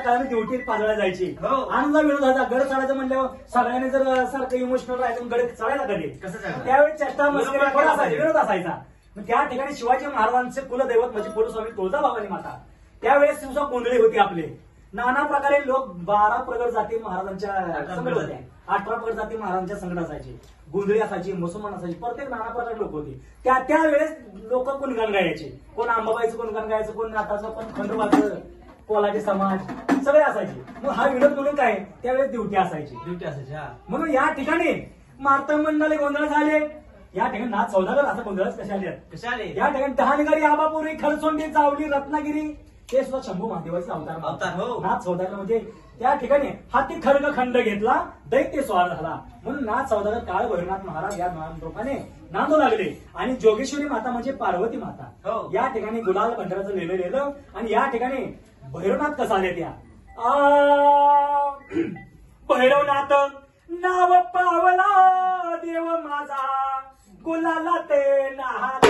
संध्याकाळच्या काळाने ड्युटी पाजळल्या जायची. आनंद विनोद होता. गड चढायचं म्हणल्यावर सगळ्यांनी जर सारखं इमोशनल राहायचं गड चढायला कधी त्यावेळी चेष्टा मस्करी असायची, विनोद असायचा. त्या ठिकाणी शिवाजी महाराजांचे कुलदैवत म्हणजे कुलस्वामी तुळजाभवानी माता त्यावेळेस दिवसा गोंधळी होती. आपले नाना प्रकारे लोक 12 प्रगट जाती महाराजांच्या संगत होत्या, 18 प्रगट जाती महाराजांच्या संगत असायची, गोंधळी असायची, मुसलमान असायची, प्रत्येक नाना प्रकार लोक होते. त्यावेळेस लोक गुणगान गायचे. कोण अंबाबाईचं गुणगान गायचं, कोण नाथाचं, कोण खंडोबाचं, कोल्हाटी समाज सगळे असायचे. मग हा विनोद म्हणून काय त्यावेळेस ड्युटी असायची. म्हणून या ठिकाणी मार्तंडाले गोंधळ झाले. या ठिकाणी नाथ सौदागर असं गोंधळच कशा आले. या ठिकाणी दहानगरी, आबापुरी, खरसोंडी, चावली, रत्नागिरी ते सुद्धा शंभू महादेवाचे अवतार. नाथ सौदागर म्हणजे त्या ठिकाणी हाती खड्ग खंड घेतला, दैत्य स्वार झाला. म्हणून नाथ सौदागर काळ भैरवनाथ महाराज या रूपाने नांदू लागले. आणि जोगेश्वरी माता म्हणजे पार्वती माता. या ठिकाणी गुलाल पंढराचं लिहिलं आणि या ठिकाणी भैरवनाथ कसा आले त्या भैरवनाथ नाव पावला देव माझा गुलाला ते नाहाला.